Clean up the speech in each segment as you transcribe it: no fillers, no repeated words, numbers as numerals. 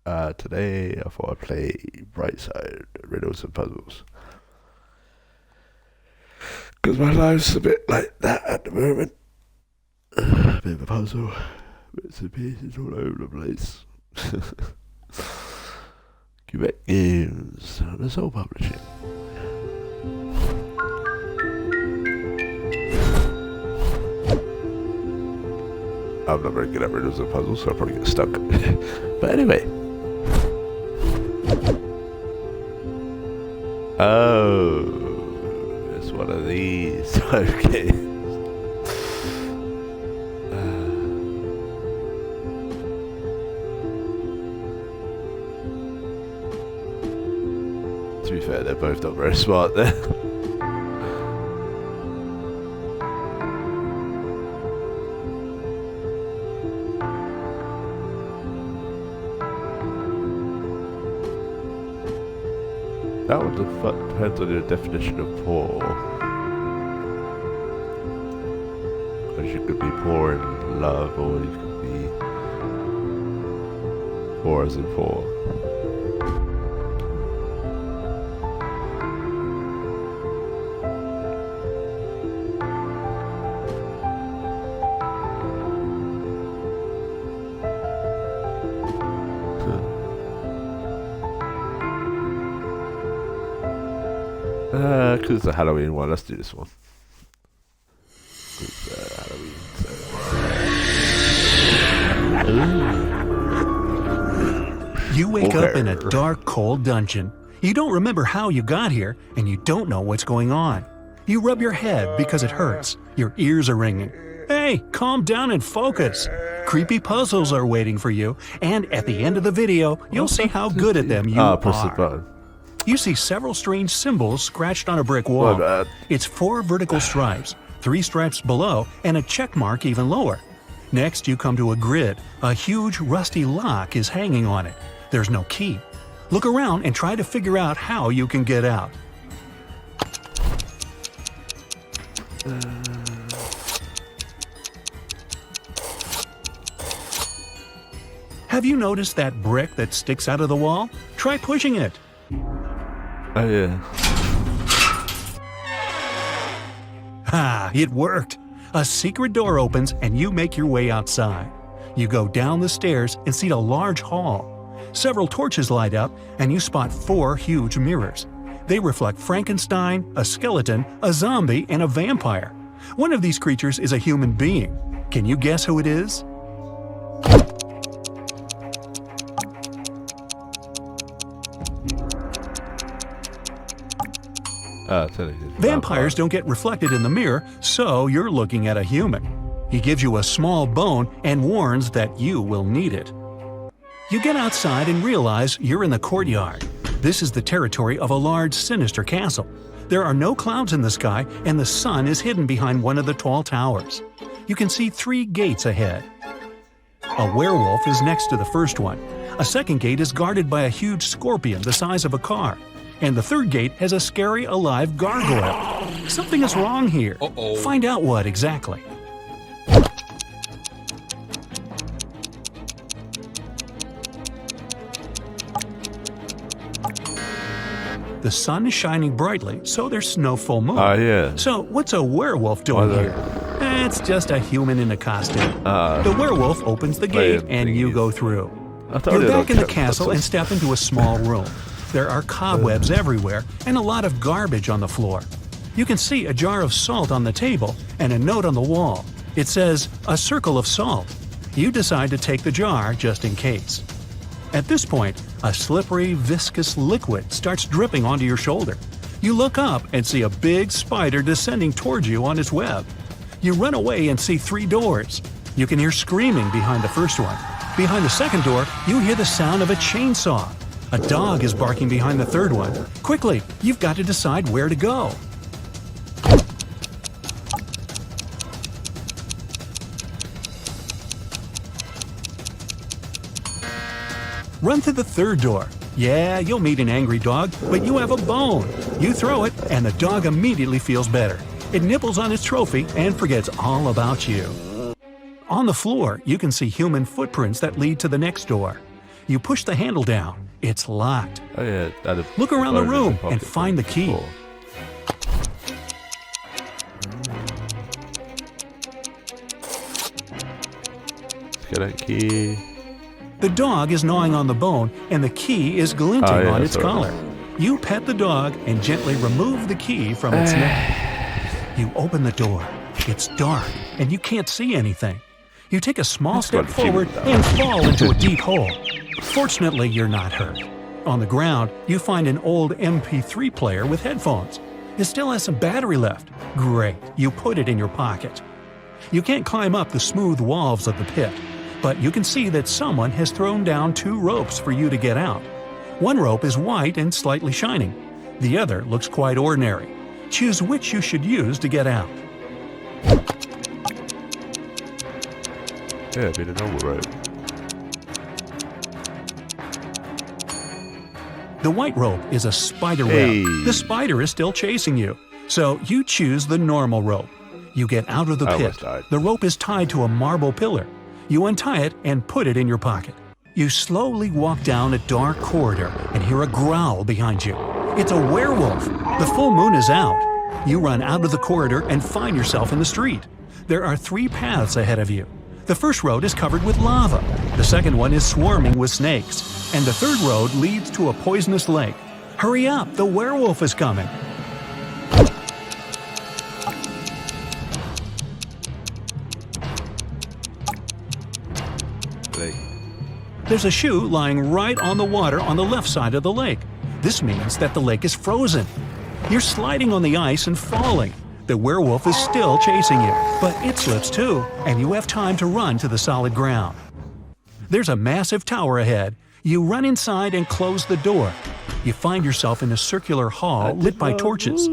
Today I thought I'd play Brightside, Riddles and Puzzles. Because my life's a bit like that at the moment. A bit of a puzzle, bits and pieces all over the place. Quebec Games, the Soul Publishing. I'm not very good at riddles and puzzles, so I'll probably get stuck. But anyway. Oh, it's one of these. Okay. To be fair, they're both not very smart there. That one depends on your definition of poor. Because you could be poor in love, or you could be poor as in poor. Because it's a Halloween one, let's do this one. Halloween, You wake up in a dark, cold dungeon. You don't remember how you got here, and you don't know what's going on. You rub your head because it hurts. Your ears are ringing. Hey, calm down and focus. Creepy puzzles are waiting for you, and at the end of the video, you'll see how good at them you are. Press the button. You see several strange symbols scratched on a brick wall. It's 4 vertical stripes, 3 stripes below, and a check mark even lower. Next, you come to a grid. A huge rusty lock is hanging on it. There's no key. Look around and try to figure out how you can get out. Have you noticed that brick that sticks out of the wall? Try pushing it. Oh yeah. Ha! It worked! A secret door opens and you make your way outside. You go down the stairs and see a large hall. Several torches light up and you spot 4 huge mirrors. They reflect Frankenstein, a skeleton, a zombie, and a vampire. One of these creatures is a human being. Can you guess who it is? Vampires don't get reflected in the mirror, so you're looking at a human. He gives you a small bone and warns that you will need it. You get outside and realize you're in the courtyard. This is the territory of a large, sinister castle. There are no clouds in the sky, and the sun is hidden behind one of the tall towers. You can see 3 gates ahead. A werewolf is next to the first one. A second gate is guarded by a huge scorpion the size of a car. And the third gate has a scary alive gargoyle. Something is wrong here. Find out what exactly. The sun is shining brightly, so there's no full moon. Yeah. So what's a werewolf doing here? It's just a human in a costume. The werewolf opens the gate and you go through. You're back in the castle and step into a small room. There are cobwebs everywhere and a lot of garbage on the floor. You can see a jar of salt on the table and a note on the wall. It says, "A circle of salt." You decide to take the jar just in case. At this point, a slippery, viscous liquid starts dripping onto your shoulder. You look up and see a big spider descending towards you on its web. You run away and see 3 doors. You can hear screaming behind the first one. Behind the second door, you hear the sound of a chainsaw. A dog is barking behind the third one. Quickly, you've got to decide where to go. Run to the third door. Yeah, you'll meet an angry dog, but you have a bone. You throw it, and the dog immediately feels better. It nibbles on its trophy and forgets all about you. On the floor, you can see human footprints that lead to the next door. You push the handle down. It's locked. Oh yeah. Look around the room and find the key. Let's get a key. The dog is gnawing on the bone, and the key is glinting on its collar. You pet the dog and gently remove the key from its neck. You open the door. It's dark, and you can't see anything. You take a small step forward and fall into a deep hole. Fortunately, you're not hurt. On the ground, you find an old MP3 player with headphones. It still has some battery left. Great, you put it in your pocket. You can't climb up the smooth walls of the pit, but you can see that someone has thrown down 2 ropes for you to get out. One rope is white and slightly shining. The other looks quite ordinary. Choose which you should use to get out. Yeah, be the normal rope. The white rope is a spider web. The spider is still chasing you, so you choose the normal rope. You get out of the pit. The rope is tied to a marble pillar. You untie it and put it in your pocket. You slowly walk down a dark corridor and hear a growl behind you. It's a werewolf. The full moon is out. You run out of the corridor and find yourself in the street. There are 3 paths ahead of you. The first road is covered with lava. The second one is swarming with snakes. And the third road leads to a poisonous lake. Hurry up, the werewolf is coming. There's a shoe lying right on the water on the left side of the lake. This means that the lake is frozen. You're sliding on the ice and falling. The werewolf is still chasing you, but it slips too, and you have time to run to the solid ground. There's a massive tower ahead. You run inside and close the door. You find yourself in a circular hall lit by torches.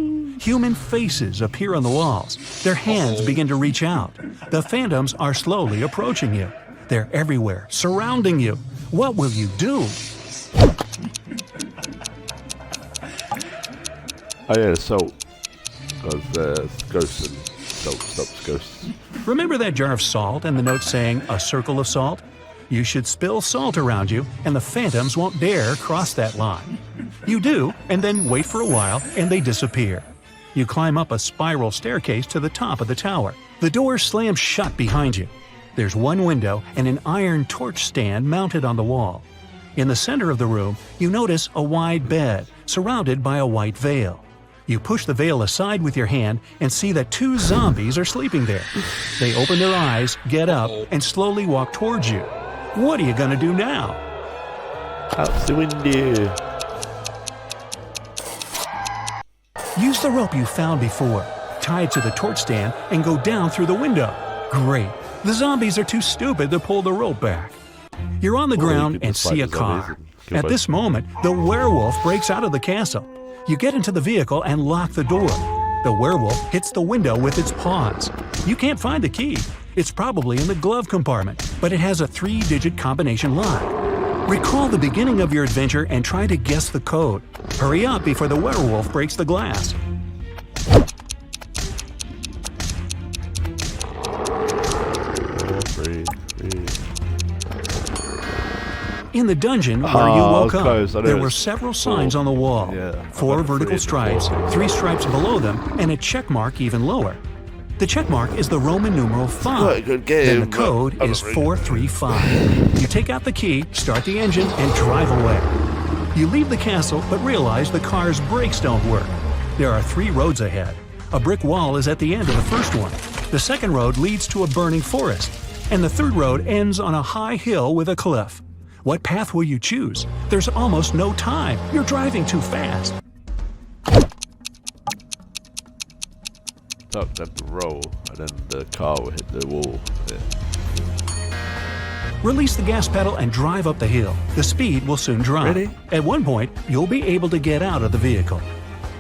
Human faces appear on the walls. Their hands begin to reach out. The phantoms are slowly approaching you. They're everywhere, surrounding you. What will you do? Oh yeah, salt. Because there's ghosts and salt stops ghosts. Remember that jar of salt and the note saying, "A circle of salt"? You should spill salt around you, and the phantoms won't dare cross that line. You do, and then wait for a while, and they disappear. You climb up a spiral staircase to the top of the tower. The door slams shut behind you. There's one window and an iron torch stand mounted on the wall. In the center of the room, you notice a wide bed, surrounded by a white veil. You push the veil aside with your hand and see that 2 zombies are sleeping there. They open their eyes, get up, and slowly walk towards you. What are you gonna do now? Out the window. Use the rope you found before, tie it to the torch stand, and go down through the window. Great. The zombies are too stupid to pull the rope back. You're on the ground and see a car. At this moment, the werewolf breaks out of the castle. You get into the vehicle and lock the door. The werewolf hits the window with its paws. You can't find the key. It's probably in the glove compartment, but it has a 3-digit combination lock. Recall the beginning of your adventure and try to guess the code. Hurry up before the werewolf breaks the glass. In the dungeon where you woke up, there were several signs on the wall. 4 vertical stripes, 3 stripes below them, and a check mark even lower. The check mark is the Roman numeral 5. Then the code is 435. You take out the key, start the engine, and drive away. You leave the castle but realize the car's brakes don't work. There are 3 roads ahead. A brick wall is at the end of the first one. The second road leads to a burning forest. And the third road ends on a high hill with a cliff. What path will you choose? There's almost no time. You're driving too fast. Up to roll, and then the car will hit the wall. Yeah. Release the gas pedal and drive up the hill. The speed will soon drop. Ready? At one point, you'll be able to get out of the vehicle.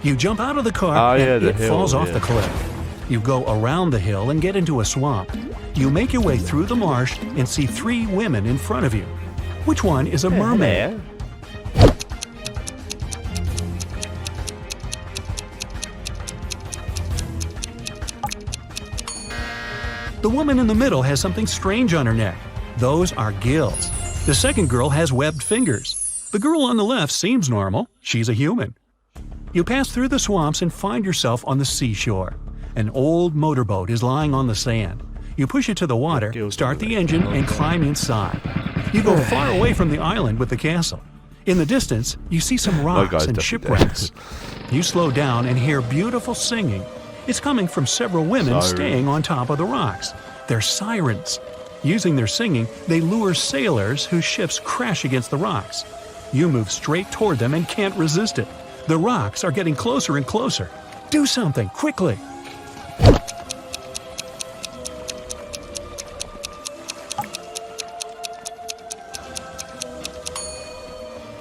You jump out of the car and it falls off the cliff. You go around the hill and get into a swamp. You make your way through the marsh and see 3 women in front of you. Which one is a mermaid? The woman in the middle has something strange on her neck. Those are gills. The second girl has webbed fingers. The girl on the left seems normal. She's a human. You pass through the swamps and find yourself on the seashore. An old motorboat is lying on the sand. You push it to the water, start the engine, and climb inside. You go far away from the island with the castle. In the distance, you see some rocks and shipwrecks. You slow down and hear beautiful singing. It's coming from several women staying on top of the rocks. They're sirens. Using their singing, they lure sailors whose ships crash against the rocks. You move straight toward them and can't resist it. The rocks are getting closer and closer. Do something, quickly!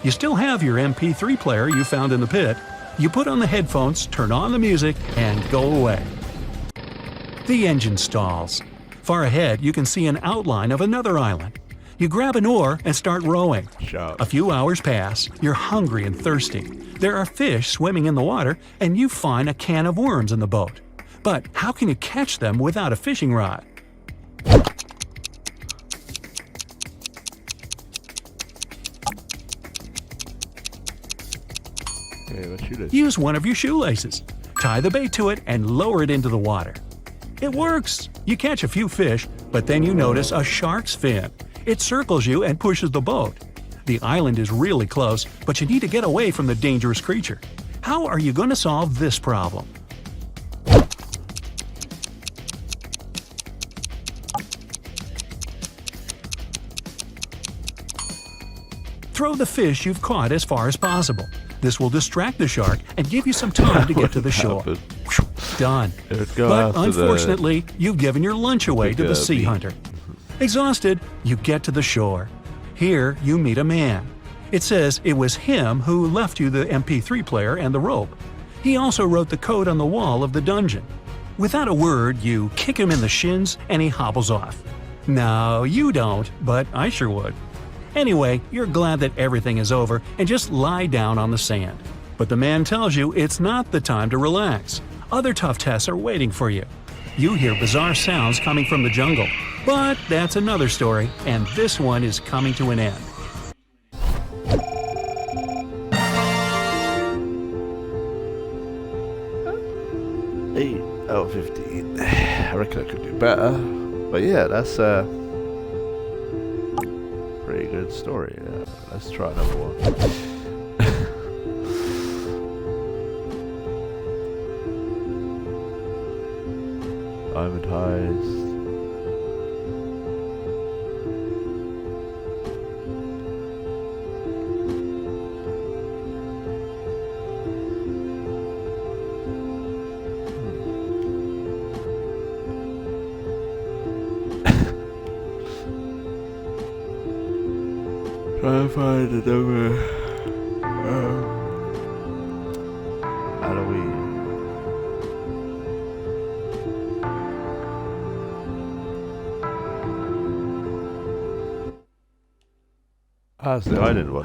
You still have your MP3 player you found in the pit. You put on the headphones, turn on the music, and go away. The engine stalls. Far ahead, you can see an outline of another island. You grab an oar and start rowing. A few hours pass. You're hungry and thirsty. There are fish swimming in the water, and you find a can of worms in the boat. But how can you catch them without a fishing rod? Use one of your shoelaces. Tie the bait to it and lower it into the water. It works! You catch a few fish, but then you notice a shark's fin. It circles you and pushes the boat. The island is really close, but you need to get away from the dangerous creature. How are you going to solve this problem? Throw the fish you've caught as far as possible. This will distract the shark and give you some time to get to the shore. Done. But unfortunately, you've given your lunch away to the sea hunter. Exhausted, you get to the shore. Here, you meet a man. It says it was him who left you the MP3 player and the rope. He also wrote the code on the wall of the dungeon. Without a word, you kick him in the shins and he hobbles off. No, you don't, but I sure would. Anyway, you're glad that everything is over and just lie down on the sand. But the man tells you it's not the time to relax. Other tough tests are waiting for you. You hear bizarre sounds coming from the jungle. But that's another story, and this one is coming to an end. 8 out of 15. I reckon I could do better. But yeah, that's pretty good story. Yeah, let's try another one. Diamond Heist. Try and find another Halloween.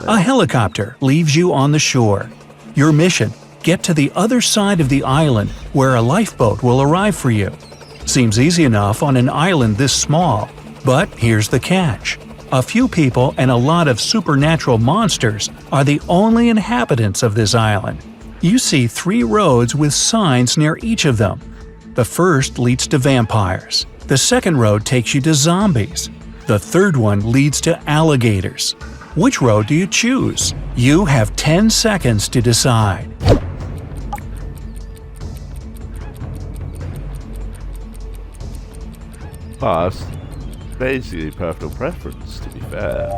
A helicopter leaves you on the shore. Your mission: get to the other side of the island where a lifeboat will arrive for you. Seems easy enough on an island this small, but here's the catch. A few people and a lot of supernatural monsters are the only inhabitants of this island. You see 3 roads with signs near each of them. The first leads to vampires. The second road takes you to zombies. The third one leads to alligators. Which road do you choose? You have 10 seconds to decide. That's basically personal preference, to be fair.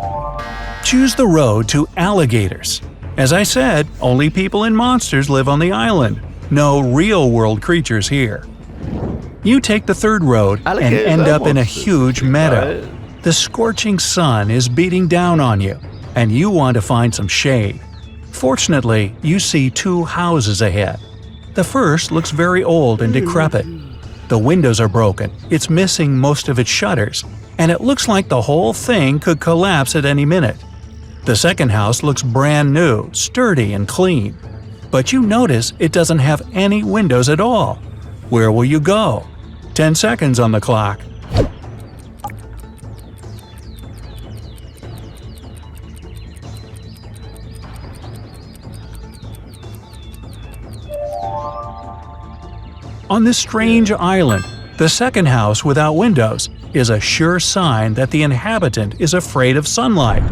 Choose the road to alligators. As I said, only people and monsters live on the island. No real-world creatures here. You take the third road and end up in a huge meadow. Right? The scorching sun is beating down on you, and you want to find some shade. Fortunately, you see 2 houses ahead. The first looks very old and decrepit. The windows are broken, it's missing most of its shutters, and it looks like the whole thing could collapse at any minute. The second house looks brand new, sturdy and clean. But you notice it doesn't have any windows at all. Where will you go? 10 seconds on the clock. On this strange island, the second house without windows is a sure sign that the inhabitant is afraid of sunlight.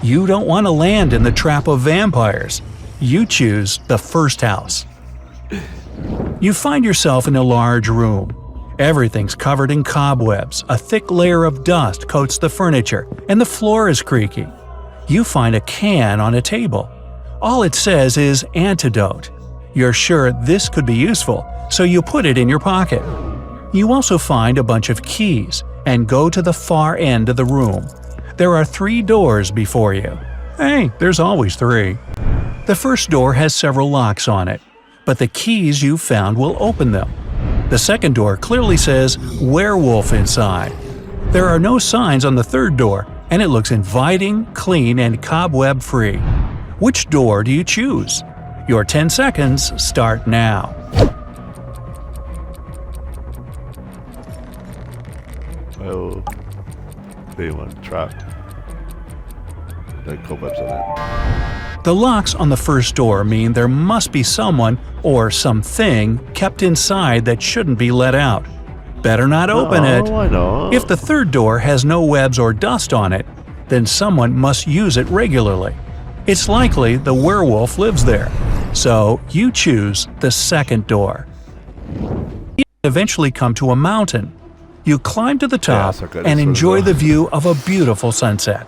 You don't want to land in the trap of vampires. You choose the first house. You find yourself in a large room. Everything's covered in cobwebs, a thick layer of dust coats the furniture, and the floor is creaky. You find a can on a table. All it says is antidote. You're sure this could be useful, so you put it in your pocket. You also find a bunch of keys and go to the far end of the room. There are 3 doors before you. Hey, there's always 3. The first door has several locks on it, but the keys you found will open them. The second door clearly says werewolf inside. There are no signs on the third door, and it looks inviting, clean, and cobweb-free. Which door do you choose? Your 10 seconds start now. Well, B1 trap. No cobwebs on it. The locks on the first door mean there must be someone or something kept inside that shouldn't be let out. Better not open it. Why not? If the third door has no webs or dust on it, then someone must use it regularly. It's likely the werewolf lives there. So you choose the second door. You eventually come to a mountain. You climb to the top and enjoy the view of a beautiful sunset.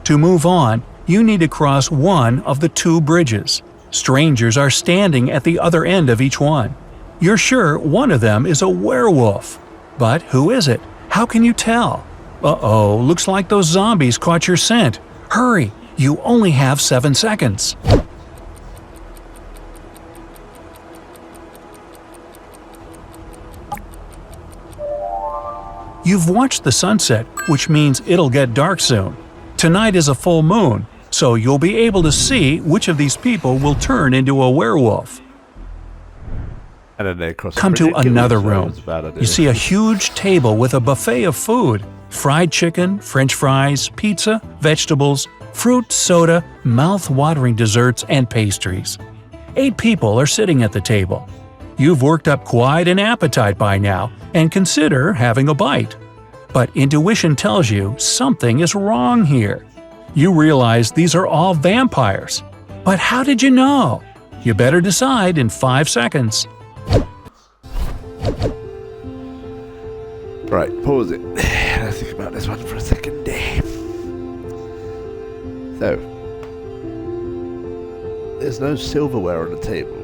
To move on, you need to cross one of the 2 bridges. Strangers are standing at the other end of each one. You're sure one of them is a werewolf. But who is it? How can you tell? Uh-oh, looks like those zombies caught your scent. Hurry, you only have 7 seconds. You've watched the sunset, which means it'll get dark soon. Tonight is a full moon, so you'll be able to see which of these people will turn into a werewolf. And then they cross Come the to bridge, another so room. it's a bad idea. You see a huge table with a buffet of food. Fried chicken, french fries, pizza, vegetables, fruit, soda, mouth-watering desserts, and pastries. 8 people are sitting at the table. You've worked up quite an appetite by now and consider having a bite. But intuition tells you something is wrong here. You realize these are all vampires. But how did you know? You better decide in 5 seconds. Right, pause it. Let's think about this one for a second. So, there's no silverware on the table.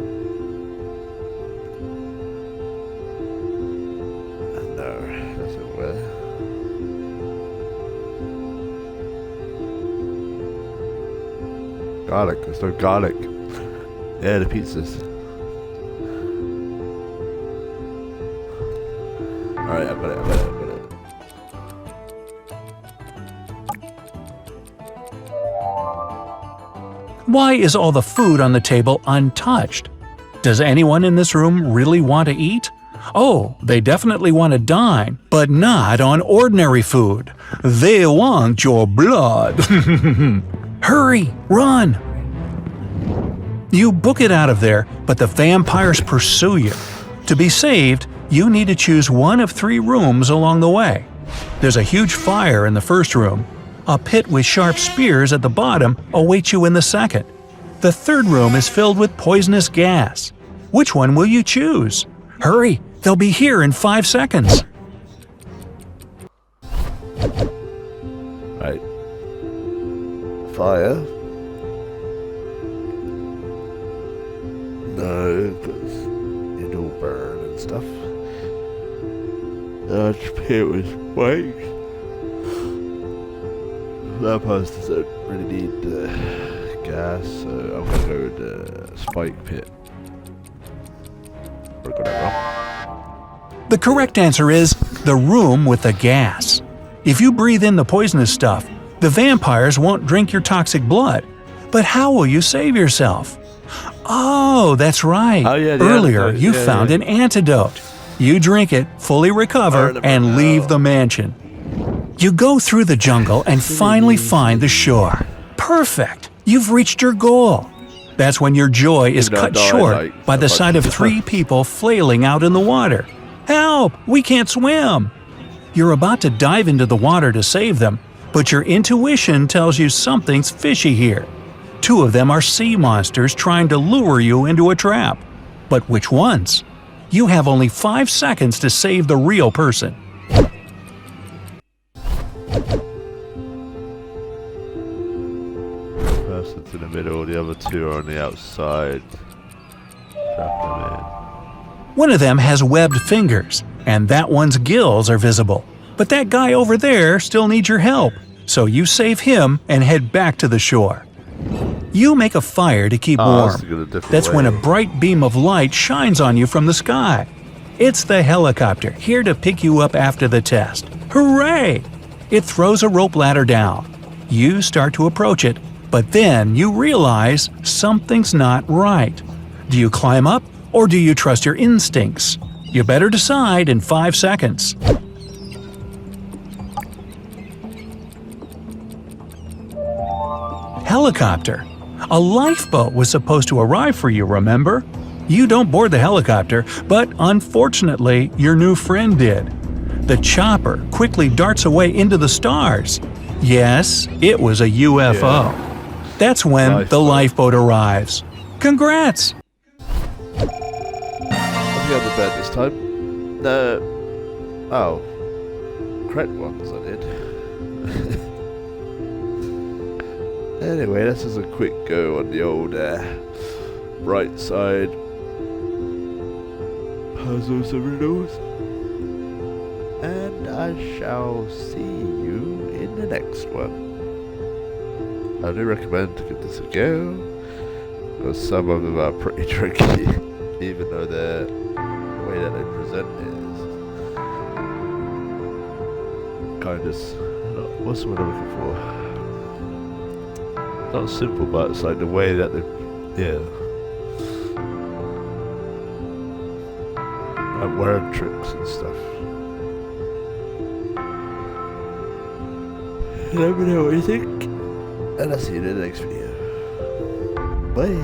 No, no silverware. Garlic, there's no garlic. Yeah, the pizzas. Alright, I've got it. Why is all the food on the table untouched? Does anyone in this room really want to eat? Oh, they definitely want to dine, but not on ordinary food. They want your blood. Hurry, run! You book it out of there, but the vampires pursue you. To be saved, you need to choose one of 3 rooms along the way. There's a huge fire in the first room. A pit with sharp spears at the bottom awaits you in the second. The third room is filled with poisonous gas. Which one will you choose? Hurry, they'll be here in 5 seconds. Right. Fire. No, because it'll burn and stuff. Large pit with spikes. Vampires don't really need gas, so I'm gonna go with the spike pit. Or got that wrong. The correct answer is the room with the gas. If you breathe in the poisonous stuff, the vampires won't drink your toxic blood. But how will you save yourself? Oh, that's right. Earlier, you found an antidote. You drink it, fully recover, and leave the mansion. You go through the jungle and finally find the shore. Perfect! You've reached your goal. That's when your joy is cut short by the sight of 3 people flailing out in the water. Help! We can't swim! You're about to dive into the water to save them, but your intuition tells you something's fishy here. 2 of them are sea monsters trying to lure you into a trap. But which ones? You have only 5 seconds to save the real person. Person's in the middle, the other 2 are on the outside. Trap them in. One of them has webbed fingers, and that one's gills are visible. But that guy over there still needs your help, so you save him and head back to the shore. You make a fire to keep warm. That's when a bright beam of light shines on you from the sky. It's the helicopter, here to pick you up after the test. Hooray! It throws a rope ladder down. You start to approach it, but then you realize something's not right. Do you climb up, or do you trust your instincts? You better decide in 5 seconds. Helicopter. A lifeboat was supposed to arrive for you, remember? You don't board the helicopter, but unfortunately, your new friend did. The chopper quickly darts away into the stars. Yes, it was a UFO. That's when the lifeboat arrives. Congrats! I think I'm the bed this time. No. Oh. Correct ones I did. Anyway, this is a quick go on the old Brightside puzzles and riddles. And I shall see you in the next one. I do recommend to give this a go, because some of them are pretty tricky, even though the way that they present it is kind of, what's the word I'm looking for? Not simple, but it's like the way that they, like word tricks and stuff. Let me know what you think, and I'll see you in the next video. Bye.